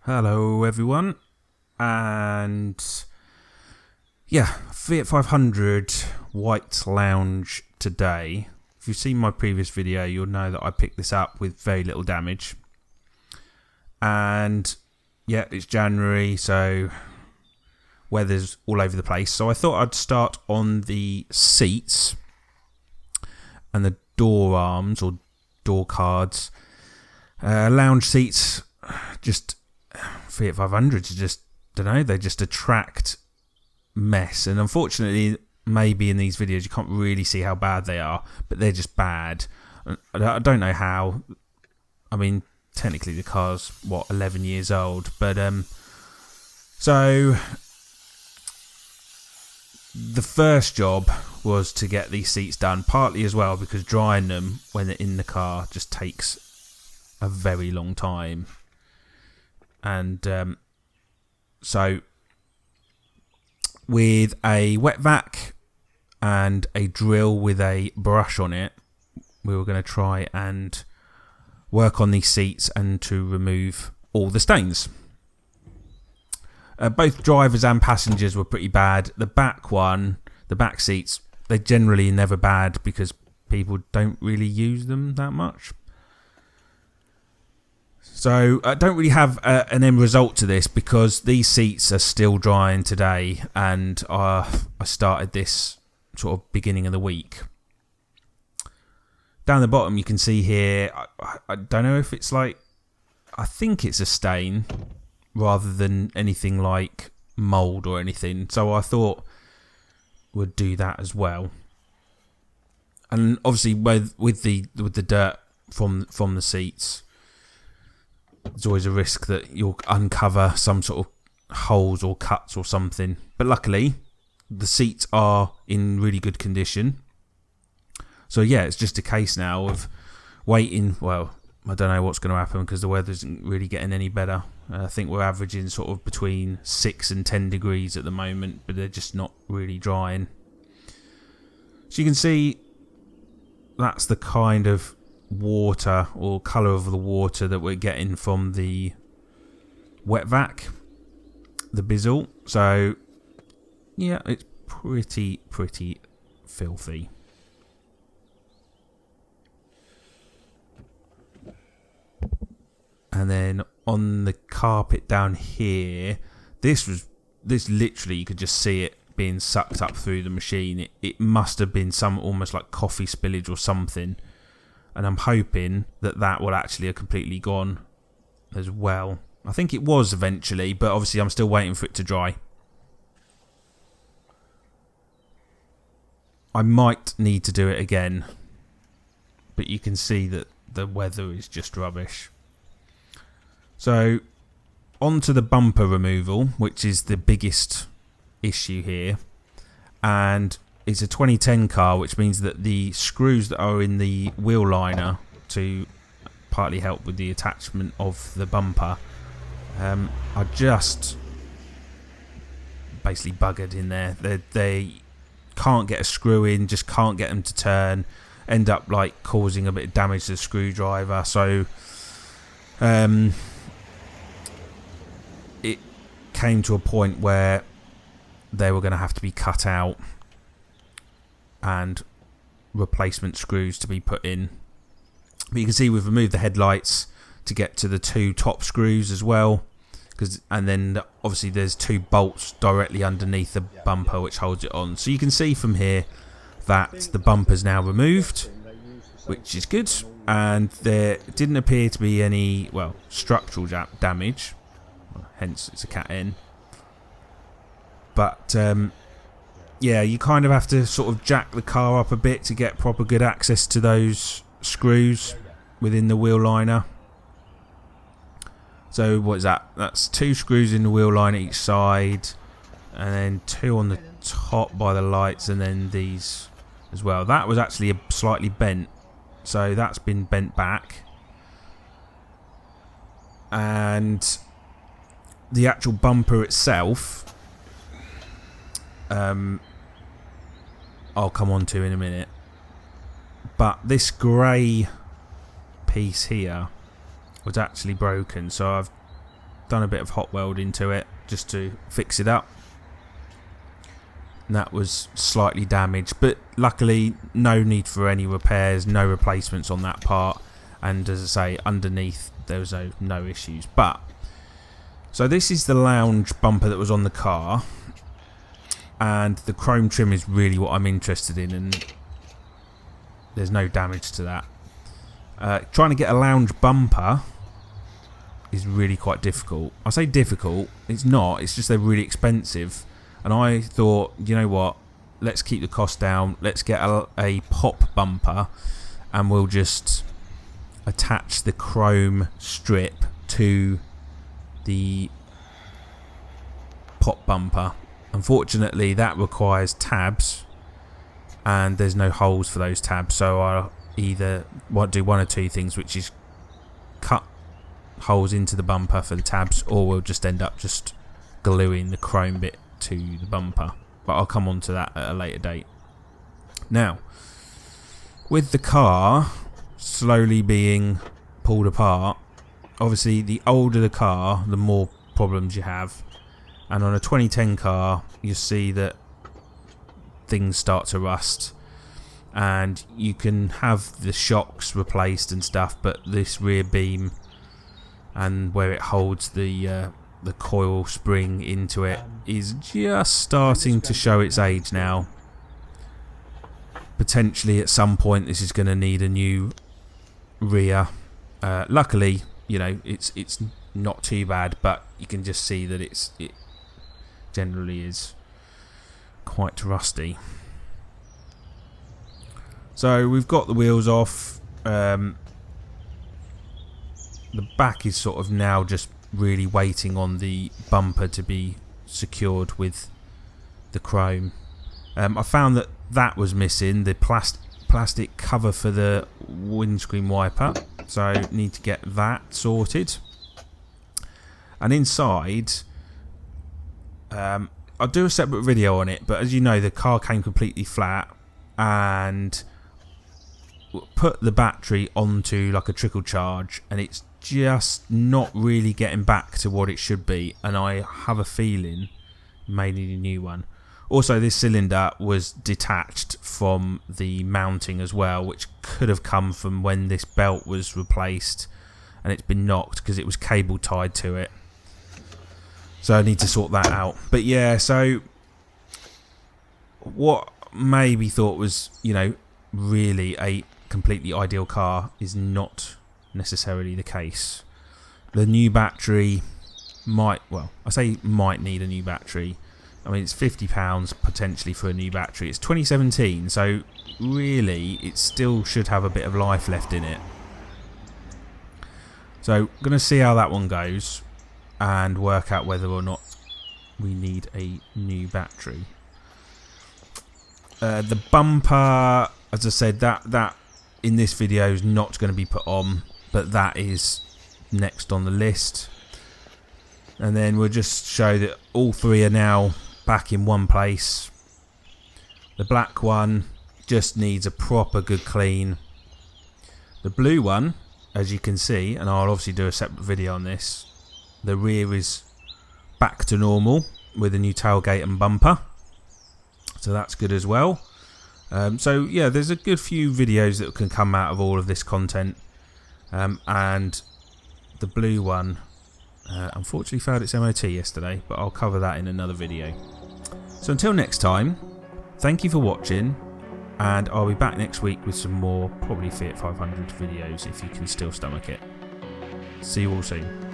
Hello everyone, and yeah, Fiat 500 White Lounge today. If you've seen my previous video, you'll know that I picked this up with very little damage. And yeah, it's January, so weather's all over the place. So I thought I'd start on the seats and the door arms or door cards. Lounge seats, just Fiat 500s just, don't know, they just attract mess. And unfortunately, maybe in these videos you can't really see how bad they are, but they're just bad. I don't know how. I mean, technically the car's, 11 years old, but so the first job was to get these seats done, partly as well because drying them when they're in the car just takes a very long time. And so with a wet vac and a drill with a brush on it, we were going to try and work on these seats and to remove all the stains. Both drivers and passengers were pretty bad. The back seats, they're generally never bad because people don't really use them that much. So I don't really have an end result to this because these seats are still drying today, and I started this sort of beginning of the week. Down the bottom you can see here, I don't know if it's like, I think it's a stain rather than anything like mould or anything. So I thought we'd do that as well. And obviously with the dirt from the seats, there's always a risk that you'll uncover some sort of holes or cuts or something. But luckily, the seats are in really good condition. So yeah, it's just a case now of waiting. Well, I don't know what's going to happen because the weather isn't really getting any better. I think we're averaging sort of between 6 and 10 degrees at the moment, but they're just not really drying. So you can see that's the kind of water or colour of the water that we're getting from the wet vac, the bizzle. So yeah, it's pretty filthy. And then on the carpet down here, this literally, you could just see it being sucked up through the machine. It must have been some almost like coffee spillage or something. And I'm hoping that will actually have completely gone as well. I think it was eventually, but obviously I'm still waiting for it to dry. I might need to do it again, but you can see that the weather is just rubbish. So onto the bumper removal, which is the biggest issue here. And it's a 2010 car, which means that the screws that are in the wheel liner to partly help with the attachment of the bumper are just basically buggered in there. They can't get a screw in, just can't get them to turn, end up like causing a bit of damage to the screwdriver. So it came to a point where they were going to have to be cut out and replacement screws to be put in. But you can see we've removed the headlights to get to the two top screws as well, and then obviously there's two bolts directly underneath the bumper which holds it on. So you can see from here that the bumper's now removed, which is good, and there didn't appear to be any structural damage, hence it's a Cat N. But yeah, you kind of have to sort of jack the car up a bit to get proper good access to those screws within the wheel liner. So what is that? That's 2 screws in the wheel liner each side, and then 2 on the top by the lights, and then these as well. That was actually slightly bent, so that's been bent back. And the actual bumper itself, I'll come on to in a minute, but this grey piece here was actually broken, so I've done a bit of hot welding to it just to fix it up. And that was slightly damaged, but luckily no need for any repairs, no replacements on that part, and as I say, underneath there was no issues. But so this is the lounge bumper that was on the car, and the chrome trim is really what I'm interested in, and there's no damage to that. Trying to get a lounge bumper is really quite difficult. I say difficult, it's not, it's just they're really expensive. And I thought, you know what, let's keep the cost down, let's get a pop bumper, and we'll just attach the chrome strip to the pop bumper. Unfortunately, that requires tabs, and there's no holes for those tabs, so I'll either do one or two things, which is cut holes into the bumper for the tabs, or we'll just end up just gluing the chrome bit to the bumper, but I'll come on to that at a later date. Now, with the car slowly being pulled apart, obviously the older the car, the more problems you have, and on a 2010 car you see that things start to rust, and you can have the shocks replaced and stuff, but this rear beam and where it holds the coil spring into it is just starting to show its age now. Potentially at some point this is going to need a new rear. Luckily, you know, it's not too bad, but you can just see that it generally is quite rusty. So we've got the wheels off. The back is sort of now just really waiting on the bumper to be secured with the chrome. I found that was missing, the plastic cover for the windscreen wiper, so need to get that sorted. And inside, I'll do a separate video on it, but as you know, the car came completely flat, and put the battery onto like a trickle charge, and it's just not really getting back to what it should be, and I have a feeling it may need a new one. Also, this cylinder was detached from the mounting as well, which could have come from when this belt was replaced, and it's been knocked because it was cable tied to it. So I need to sort that out. But yeah, so what maybe thought was, you know, really a completely ideal car is not necessarily the case. The new battery might need a new battery. I mean, it's £50 potentially for a new battery. It's 2017, so really it still should have a bit of life left in it. So I'm going to see how that one goes and work out whether or not we need a new battery. The bumper, as I said, that in this video is not going to be put on, but that is next on the list. And then we'll just show that all three are now back in one place. The black one just needs a proper good clean. The blue one, as you can see, and I'll obviously do a separate video on this, the rear is back to normal with a new tailgate and bumper, so that's good as well. So yeah, there's a good few videos that can come out of all of this content, and the blue one unfortunately failed its MOT yesterday, but I'll cover that in another video. So until next time, thank you for watching, and I'll be back next week with some more probably Fiat 500 videos if you can still stomach it. See you all soon.